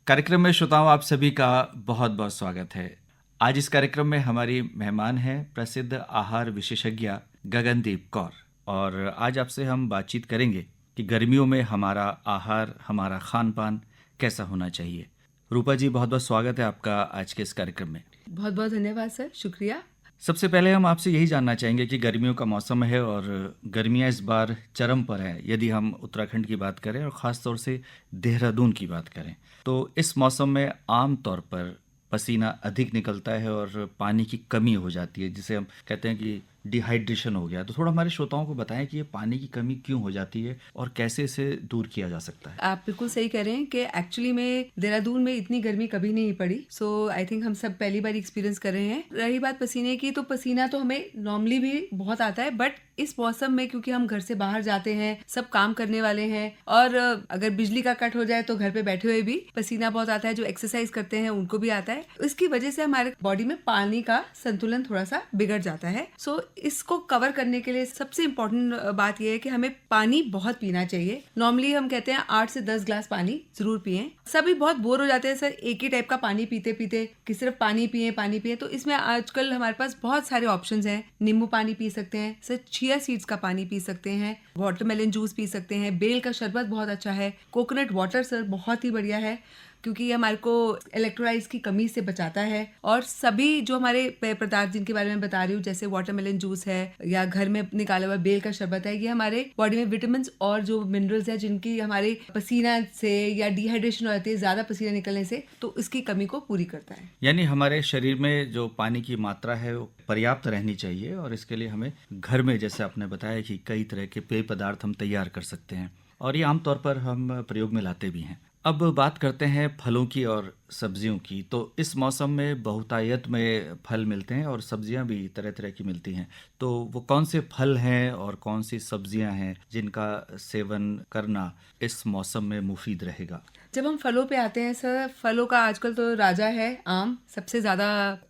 कार्यक्रम में श्रोताओं आप सभी का बहुत बहुत स्वागत है। आज इस कार्यक्रम में हमारी मेहमान है प्रसिद्ध आहार विशेषज्ञ गगनदीप कौर, और आज आपसे हम बातचीत करेंगे कि गर्मियों में हमारा आहार, हमारा खान पान कैसा होना चाहिए। रूपा जी, बहुत बहुत स्वागत है आपका आज के इस कार्यक्रम में। बहुत बहुत धन्यवाद सर, शुक्रिया। सबसे पहले हम आपसे यही जानना चाहेंगे कि गर्मियों का मौसम है और गर्मियाँ इस बार चरम पर है। यदि हम उत्तराखंड की बात करें और ख़ास तौर से देहरादून की बात करें, तो इस मौसम में आम तौर पर पसीना अधिक निकलता है और पानी की कमी हो जाती है, जिसे हम कहते हैं कि डिहाइड्रेशन हो गया। तो थोड़ा हमारे श्रोताओं को बताएं कि ये पानी की कमी क्यों हो जाती है और कैसे इसे दूर किया जा सकता है। आप बिल्कुल सही कह रहे हैं कि एक्चुअली में देहरादून में इतनी गर्मी कभी नहीं पड़ी। सो आई थिंक हम सब पहली बार एक्सपीरियंस कर रहे हैं। रही बात पसीने की, तो पसीना तो हमें नॉर्मली भी बहुत आता है, बट इस मौसम में क्योंकि हम घर से बाहर जाते हैं, सब काम करने वाले हैं, और अगर बिजली का कट हो जाए तो घर पे बैठे हुए भी पसीना बहुत आता है। जो एक्सरसाइज करते हैं उनको भी आता है। इसकी वजह से हमारे बॉडी में पानी का संतुलन थोड़ा सा बिगड़ जाता है। सो इसको कवर करने के लिए सबसे इम्पोर्टेंट बात यह है कि हमें पानी बहुत पीना चाहिए। नॉर्मली हम कहते हैं 8 से 10 ग्लास पानी जरूर पिएं। सभी बहुत बोर हो जाते हैं सर एक ही टाइप का पानी पीते पीते, कि सिर्फ पानी पिए। तो इसमें आजकल हमारे पास बहुत सारे ऑप्शंस हैं। नींबू पानी पी सकते हैं सर, चिया सीड्स का पानी पी सकते हैं, वाटरमेलन जूस पी सकते हैं, बेल का शरबत बहुत अच्छा है, कोकोनट वाटर सर बहुत ही बढ़िया है क्योंकि ये हमारे को इलेक्ट्रोलाइट्स की कमी से बचाता है। और सभी जो हमारे पेय पदार्थ जिनके बारे में बता रही हूँ, जैसे वाटरमेलन जूस है या घर में निकाला हुआ बेल का शरबत है, ये हमारे बॉडी में विटामिन और जो मिनरल्स है जिनकी हमारे पसीना से या डिहाइड्रेशन हो जाती है ज्यादा पसीना निकलने से, तो इसकी कमी को पूरी करता है। यानी हमारे शरीर में जो पानी की मात्रा है वो पर्याप्त रहनी चाहिए, और इसके लिए हमें घर में, जैसे आपने बताया, कि कई तरह के पेय पदार्थ हम तैयार कर सकते हैं और ये आमतौर पर हम प्रयोग में लाते भी हैं। अब बात करते हैं फलों की और सब्जियों की। तो इस मौसम में बहुतायत में फल मिलते हैं और सब्जियां भी तरह तरह की मिलती हैं। तो वो कौन से फल हैं और कौन सी सब्जियां हैं जिनका सेवन करना इस मौसम में मुफीद रहेगा? जब हम फलों पे आते हैं सर, फलों का आजकल तो राजा है आम, सबसे ज्यादा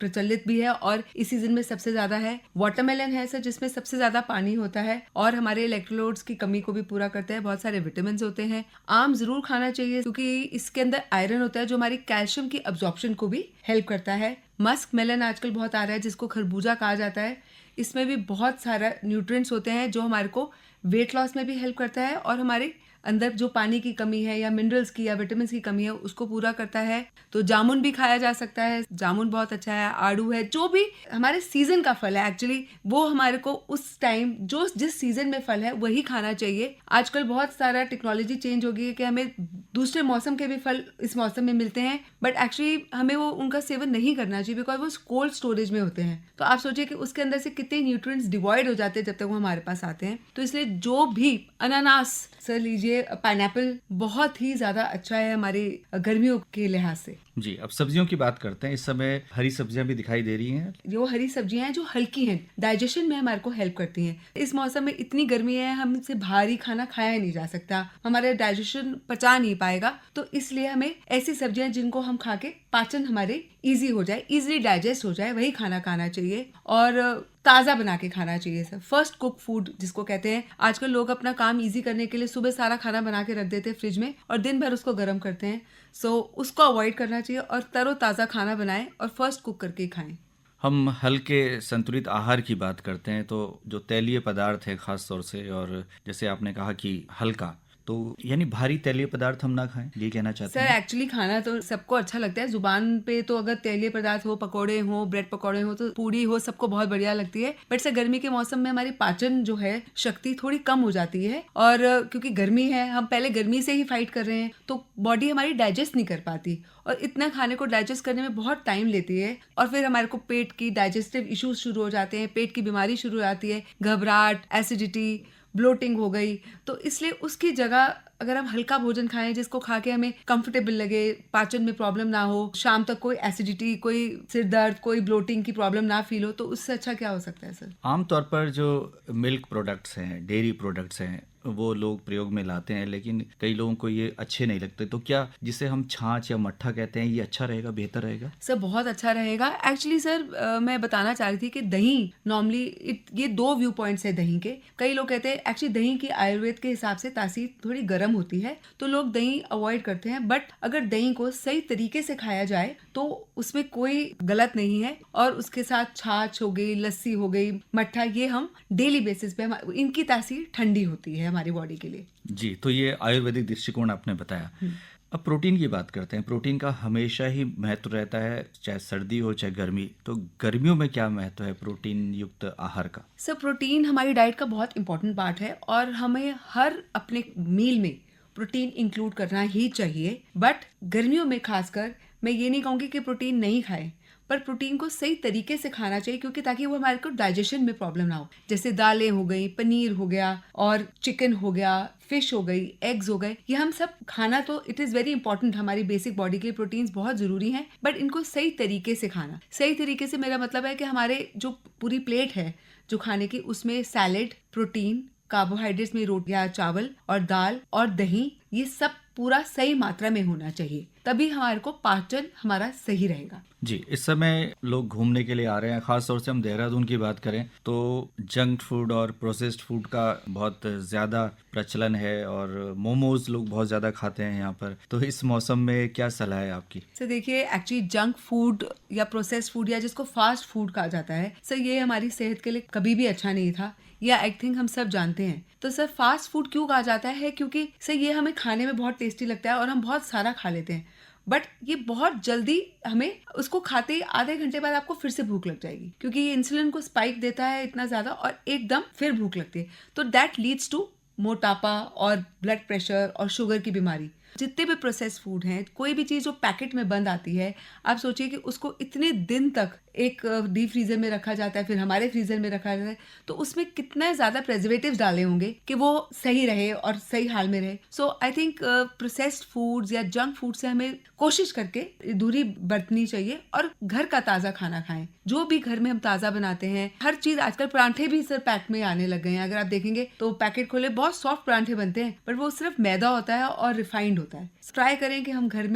प्रचलित भी है और इस सीजन में सबसे ज्यादा है। वाटरमेलन है सर, जिसमें सबसे ज्यादा पानी होता है और हमारे इलेक्ट्रोलाइट्स की कमी को भी पूरा करता है। बहुत सारे विटामिन होते हैं। आम जरूर खाना चाहिए क्योंकि इसके अंदर आयरन होता है जो हमारी कैल्शियम की अब्जॉर्प्शन को भी हेल्प करता है। मस्क मेलन आजकल बहुत आ रहा है, जिसको खरबूजा कहा जाता है। इसमें भी बहुत सारा न्यूट्रिएंट्स होते हैं जो हमारे को वेट लॉस में भी हेल्प करता है और हमारे अंदर जो पानी की कमी है या मिनरल्स की या विटामिन की कमी है उसको पूरा करता है। तो जामुन भी खाया जा सकता है, जामुन बहुत अच्छा है। आड़ू है, जो भी हमारे सीजन का फल है एक्चुअली वो हमारे को उस टाइम जो जिस सीजन में फल है वही खाना चाहिए। आजकल बहुत सारा टेक्नोलॉजी चेंज हो गई है कि हमें दूसरे मौसम के भी फल इस मौसम में मिलते हैं, बट एक्चुअली हमें वो उनका सेवन नहीं करना चाहिए बिकॉज वो कोल्ड स्टोरेज में होते हैं। तो आप सोचिए कि उसके अंदर से कितने न्यूट्रिएंट्स डिवॉइड हो जाते हैं जब तक वो हमारे पास आते हैं। तो इसलिए जो भी अनानास सर लीजिए, पाइनएप्पल बहुत ही ज्यादा अच्छा है हमारी गर्मियों के लिहाज से। जी, अब सब्जियों की बात करते हैं। इस समय हरी सब्जियां भी दिखाई दे रही हैं। जो हरी सब्जियां हैं जो हल्की हैं, डाइजेशन में हमारे को हेल्प करती हैं। इस मौसम में इतनी गर्मी है, हमसे भारी खाना खाया ही नहीं जा सकता, हमारे डाइजेशन पचा नहीं पाएगा। तो इसलिए हमें ऐसी सब्जियां जिनको हम खा के पाचन हमारे इजी हो जाए, इजीली डाइजेस्ट हो जाए, वही खाना खाना चाहिए और ताज़ा बना के खाना चाहिए सर। फर्स्ट कुक फूड जिसको कहते हैं। आजकल लोग अपना काम इजी करने के लिए सुबह सारा खाना बना के रख देते हैं फ्रिज में और दिन भर उसको गर्म करते हैं। सो उसको अवॉइड करना चाहिए और तरोताज़ा खाना बनाएं और फर्स्ट कुक करके खाएं। हम हल्के संतुलित आहार की बात करते हैं, तो जो तैलीय पदार्थ है खास तौर से, और जैसे आपने कहा कि हल्का, तो यानी भारी तैलीय पदार्थ हम ना खाएं, ये कहना चाहते सर हैं? एक्चुअली खाना तो सबको अच्छा लगता है, जुबान पे तो अगर तैलीय पदार्थ हो, पकोड़े हो, ब्रेड पकोड़े हो, तो पूरी हो, सबको बहुत बढ़िया लगती है। बट सर गर्मी के मौसम में हमारी पाचन जो है शक्ति थोड़ी कम हो जाती है और क्योंकि गर्मी है, हम पहले गर्मी से ही फाइट कर रहे हैं, तो बॉडी हमारी डाइजेस्ट नहीं कर पाती और इतना खाने को डाइजेस्ट करने में बहुत टाइम लेती है और फिर हमारे को पेट की डाइजेस्टिव इश्यूज शुरू हो जाते हैं, पेट की बीमारी शुरू हो जाती है, घबराहट, एसिडिटी, ब्लोटिंग हो गई। तो इसलिए उसकी जगह अगर हम हल्का भोजन खाएं जिसको खा के हमें कंफर्टेबल लगे, पाचन में प्रॉब्लम ना हो, शाम तक कोई एसिडिटी, कोई सिर दर्द, कोई ब्लोटिंग की प्रॉब्लम ना फील हो, तो उससे अच्छा क्या हो सकता है सर? आमतौर पर जो मिल्क प्रोडक्ट्स हैं, डेयरी प्रोडक्ट्स हैं, वो लोग प्रयोग में लाते हैं, लेकिन कई लोगों को ये अच्छे नहीं लगते। तो क्या जिसे हम छाछ या मट्ठा कहते हैं ये अच्छा रहेगा, बेहतर रहेगा? सर बहुत अच्छा रहेगा एक्चुअली सर। मैं बताना चाह रही थी कि दही नॉर्मली ये दो व्यू पॉइंट्स है दही के। कई लोग कहते हैं एक्चुअली दही की आयुर्वेद के हिसाब से तासीर थोड़ी गर्म होती है, तो लोग दही अवॉइड करते हैं। बट अगर दही को सही तरीके से खाया जाए तो उसमें कोई गलत नहीं है। और उसके साथ छाछ हो गई, लस्सी हो गई, मट्ठा, ये हम डेली बेसिस पे इनकी तासीर ठंडी होती है हमारी बॉडी के लिए। जी, तो ये आयुर्वेदिक दृष्टिकोण आपने बताया। अब प्रोटीन की बात करते हैं। प्रोटीन का हमेशा ही महत्व रहता है, चाहे सर्दी हो चाहे गर्मी। तो गर्मियों में क्या महत्व है प्रोटीन युक्त आहार का? सर प्रोटीन हमारी डाइट का बहुत इंपॉर्टेंट पार्ट है और हमें हर अपने मील में प्रोटीन इंक्लूड करना ही चाहिए। बट गर्मियों में खासकर मैं ये नहीं कहूँगी कि प्रोटीन नहीं खाएं, पर प्रोटीन को सही तरीके से खाना चाहिए, क्योंकि ताकि वो हमारे को डाइजेशन में प्रॉब्लम ना हो। जैसे दालें हो गई, पनीर हो गया और चिकन हो गया, फिश हो गई, एग्स हो गए, ये हम सब खाना तो इट इज़ वेरी इंपॉर्टेंट हमारी बेसिक बॉडी के लिए। प्रोटीन्स बहुत ज़रूरी हैं, बट इनको सही तरीके से खाना। सही तरीके से मेरा मतलब है कि हमारे जो पूरी प्लेट है जो खाने की, उसमें सैलेड, प्रोटीन, कार्बोहाइड्रेट्स में रोटियां, चावल और दाल और दही, ये सब पूरा सही मात्रा में होना चाहिए, तभी हमारे को पाचन हमारा सही रहेगा। जी, इस समय लोग घूमने के लिए आ रहे हैं। ख़ास तौर से हम देहरादून की बात करें तो जंक फूड और प्रोसेस्ड फूड का बहुत ज़्यादा प्रचलन है और मोमोज लोग बहुत ज़्यादा खाते हैं यहाँ पर। तो इस मौसम में क्या सलाह है आपकी? सर देखिए, एक्चुअली जंक फूड या प्रोसेस्ड फूड या जिसको फास्ट फूड कहा जाता है सर, ये हमारी सेहत के लिए कभी भी अच्छा नहीं था, या आई थिंक हम सब जानते हैं। तो सर फास्ट फूड क्यों कहा जाता है? क्योंकि सर ये हमें खाने में बहुत टेस्टी लगता है और हम बहुत सारा खा लेते हैं, बट ये बहुत जल्दी हमें उसको खाते ही आधे घंटे बाद आपको फिर से भूख लग जाएगी, क्योंकि ये इंसुलिन को स्पाइक देता है इतना ज़्यादा और एकदम फिर भूख लगती है। तो दैट लीड्स टू मोटापा और ब्लड प्रेशर और शुगर की बीमारी। जितने भी प्रोसेस्ड फूड हैं, कोई भी चीज़ जो पैकेट में बंद आती है, आप सोचिए कि उसको इतने दिन तक एक डीप फ्रीजर में रखा जाता है, फिर हमारे फ्रीजर में रखा जाता है, तो उसमें कितने ज़्यादा प्रेजर्वेटिव्स डाले होंगे कि वो सही रहे और सही हाल में रहे। सो आई थिंक प्रोसेस्ड फूड्स या जंक फूड से हमें कोशिश करके दूरी बरतनी चाहिए और घर का ताज़ा खाना खाएं। जो भी घर में हम ताज़ा बनाते हैं, हर चीज़, आजकल परांठे भी सर पैक में आने लग गए हैं। अगर आप देखेंगे तो पैकेट खोले बहुत सॉफ्ट परांठे बनते हैं, पर वो सिर्फ मैदा होता है और रिफाइंड होता है। ट्राई करें कि हम घर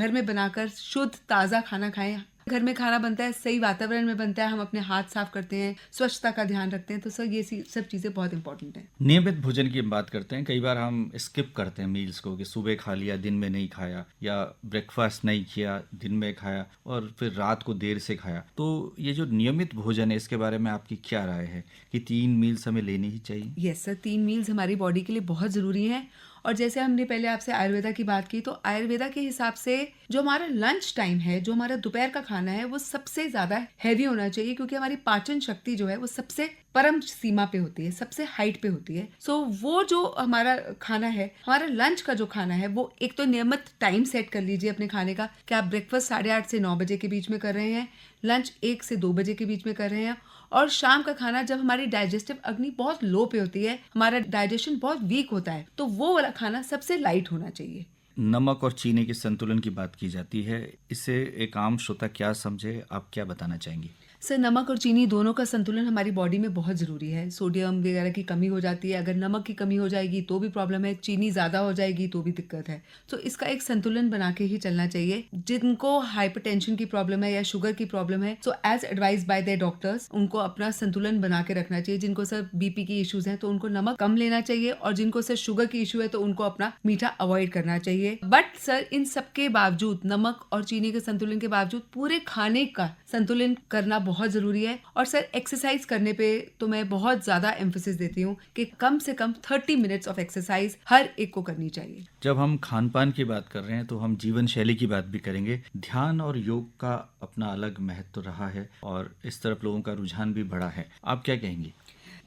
में बनाकर शुद्ध ताज़ा खाना खाएं। घर में खाना बनता है, सही वातावरण में बनता है, हम अपने हाथ साफ करते हैं, स्वच्छता का ध्यान रखते हैं, तो सर ये सब चीज़ें बहुत इंपॉर्टेंट हैं। नियमित भोजन की बात करते हैं। कई बार हम स्किप करते हैं मील्स को, कि सुबह खा लिया, दिन में नहीं खाया, या ब्रेकफास्ट नहीं किया, दिन में खाया और फिर रात को देर से खाया। तो ये जो नियमित भोजन है, इसके बारे में आपकी क्या राय है कि 3 मील्स हमें लेनी ही चाहिए? यस सर, 3 मील्स हमारी बॉडी के लिए बहुत ज़रूरी हैं। और जैसे हमने पहले आपसे आयुर्वेदा की बात की, तो आयुर्वेदा के हिसाब से जो हमारा लंच टाइम है, जो हमारा दोपहर का खाना है, वो सबसे ज़्यादा हैवी होना चाहिए, क्योंकि हमारी पाचन शक्ति जो है वो सबसे परम सीमा पे होती है, सबसे हाइट पे होती है। सो वो जो हमारा खाना है, हमारा लंच का जो खाना है, वो एक तो नियमित टाइम सेट कर लीजिए अपने खाने का, कि आप ब्रेकफास्ट 8:30 से 9 बजे के बीच में कर रहे हैं, लंच 1 से 2 बजे के बीच में कर रहे हैं, और शाम का खाना जब हमारी डाइजेस्टिव अग्नि बहुत लो पे होती है, हमारा डाइजेशन बहुत वीक होता है, तो वो वाला खाना सबसे लाइट होना चाहिए। नमक और चीनी के संतुलन की बात की जाती है, इससे एक आम श्रोता क्या समझे, आप क्या बताना चाहेंगी? सर नमक और चीनी दोनों का संतुलन हमारी बॉडी में बहुत ज़रूरी है। सोडियम वगैरह की कमी हो जाती है, अगर नमक की कमी हो जाएगी तो भी प्रॉब्लम है, चीनी ज़्यादा हो जाएगी तो भी दिक्कत है। तो इसका एक संतुलन बना के ही चलना चाहिए। जिनको हाइपरटेंशन की प्रॉब्लम है या शुगर की प्रॉब्लम है, so as advise by their doctors, उनको अपना संतुलन बना के रखना चाहिए। जिनको सर बीपी की इश्यूज हैं तो उनको नमक कम लेना चाहिए, और जिनको सर शुगर की इशू है तो उनको अपना मीठा अवॉइड करना चाहिए। बट सर इन सबके बावजूद, नमक और चीनी के संतुलन के बावजूद, पूरे खाने का संतुलन करना बहुत ज़रूरी है। और सर एक्सरसाइज करने पे तो मैं बहुत ज़्यादा एम्फेसिस देती हूँ कि कम से कम 30 मिनट्स ऑफ एक्सरसाइज हर एक को करनी चाहिए। जब हम खान पान की बात कर रहे हैं तो हम जीवन शैली की बात भी करेंगे। ध्यान और योग का अपना अलग महत्व रहा है और इस तरफ लोगों का रुझान भी बढ़ा है, आप क्या कहेंगी?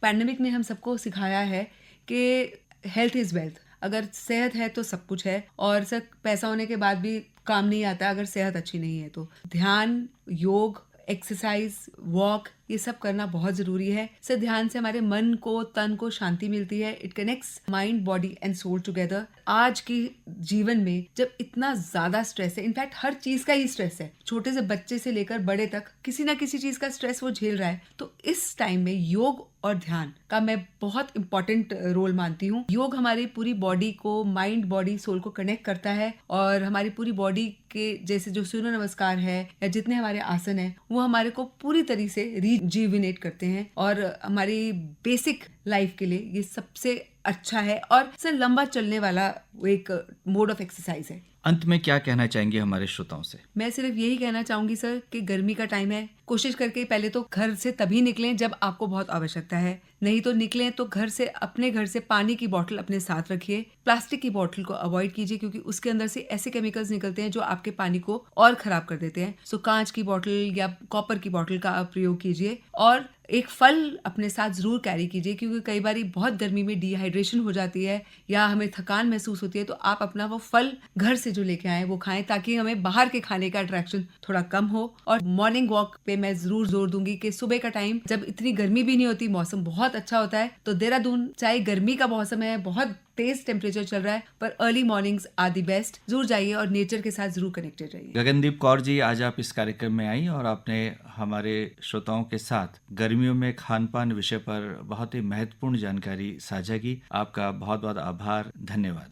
पैंडेमिक ने हम सबको सिखाया है कि हेल्थ इज़ वेल्थ। अगर सेहत है तो सब कुछ है, और सर पैसा होने के बाद भी काम नहीं आता अगर सेहत अच्छी नहीं है। तो ध्यान, योग, एक्सरसाइज, वॉक, ये सब करना बहुत जरूरी है। इससे ध्यान से हमारे मन को, तन को शांति मिलती है। It connects mind, body and soul together. आज के जीवन में जब इतना ज्यादा स्ट्रेस है, इनफैक्ट हर चीज का ही स्ट्रेस है, छोटे से बच्चे से लेकर बड़े तक किसी ना किसी चीज का स्ट्रेस वो झेल रहा है, तो इस टाइम में योग और ध्यान का मैं बहुत इंपॉर्टेंट रोल मानती हूँ। योग हमारी पूरी बॉडी को, माइंड, बॉडी, सोल को कनेक्ट करता है और हमारी पूरी बॉडी के जैसे जो सूर्य नमस्कार है या जितने हमारे आसन है वो हमारे को पूरी तरह से रिजुविनेट करते हैं और हमारी बेसिक लाइफ के लिए ये सबसे अच्छा है और सबसे लंबा चलने वाला एक मोड ऑफ एक्सरसाइज है। अंत में क्या कहना चाहेंगे हमारे श्रोताओं से? मैं सिर्फ यही कहना चाहूंगी सर कि गर्मी का टाइम है, कोशिश करके पहले तो घर से तभी निकलें जब आपको बहुत आवश्यकता है, नहीं तो निकलें तो अपने घर से पानी की बोतल अपने साथ रखिए। प्लास्टिक की बोतल को अवॉइड कीजिए क्योंकि उसके अंदर से ऐसे केमिकल्स निकलते हैं जो आपके पानी को और खराब कर देते हैं। सो कांच की बोतल या कॉपर की बोतल का आप प्रयोग कीजिए और एक फल अपने साथ जरूर कैरी कीजिए क्योंकि कई बार बहुत गर्मी में डिहाइड्रेशन हो जाती है या हमें थकान महसूस होती है, तो आप अपना वो फल घर से जो लेके आए वो खाएं ताकि हमें बाहर के खाने का अट्रैक्शन थोड़ा कम हो। और मॉर्निंग वॉक पे मैं जरूर जोर दूंगी कि सुबह का टाइम जब इतनी गर्मी भी नहीं होती, मौसम बहुत अच्छा होता है, तो देहरादून चाहे गर्मी का मौसम है, बहुत तेज टेम्परेचर चल रहा है, पर early mornings are the best. जरूर जाइए और नेचर के साथ जरूर कनेक्टेड रहिए। गगनदीप कौर जी, आज आप इस कार्यक्रम में आई और आपने हमारे श्रोताओं के साथ गर्मियों में खान पान विषय पर बहुत ही महत्वपूर्ण जानकारी साझा की। आपका बहुत बहुत आभार, धन्यवाद।